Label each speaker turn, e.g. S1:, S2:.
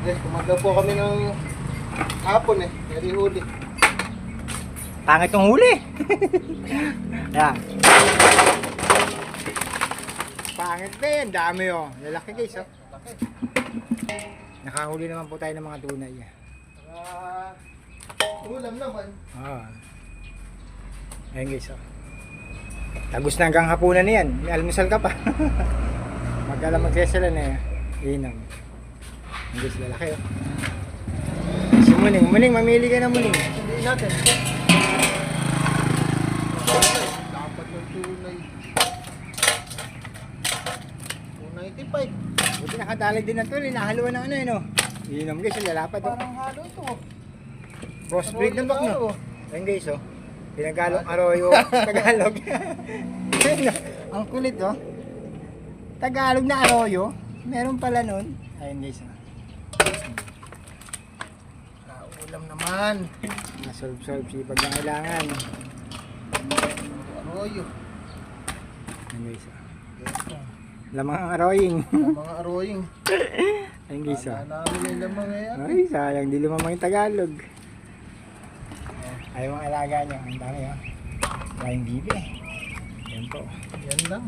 S1: Guys, kumagaw po kami ng hapon eh. Hindi huli.
S2: Pangit yung huli. Ayan. Pangit din. Dami oh. Lalaki guys oh.
S1: Laki.
S2: Nakahuli naman po tayo ng mga tunay.
S1: Ulam naman.
S2: Ah. Ayan guys oh. Tagus na hanggang hapunan na yan. May almusal ka pa. Mag-alam magsesala na yan. Inang. Ayan guys, lalaki oh. Si Muning. Muning, mamili ka na Muning.
S1: Hindi natin. Dapat ng tunay. 295.
S2: Buti nakadalag din na ito. Hinahaluan ng ano yun oh. Inang guys, lalapad oh.
S1: Parang halo ito.
S2: Crossbreed ng bak no. Ayan guys oh. Pinagalong
S1: Ah.
S2: arroyo. Tagalog. Ayun, oh. Ang kulit oh. Tagalog na arroyo. Meron pala nun. Ayun guys oh.
S1: Ulam naman.
S2: Solve sipag na kailangan.
S1: Arroyo.
S2: Ayun guys oh. Lamang ang arroying.
S1: Mga arroying.
S2: Ayun guys oh.
S1: Namin yung lamang ngayon.
S2: Ay sayang di lumamang yung Tagalog. Ayaw ang alaga niya. Ang dami oh. Flying bibi eh. Yan po.
S1: Yan lang.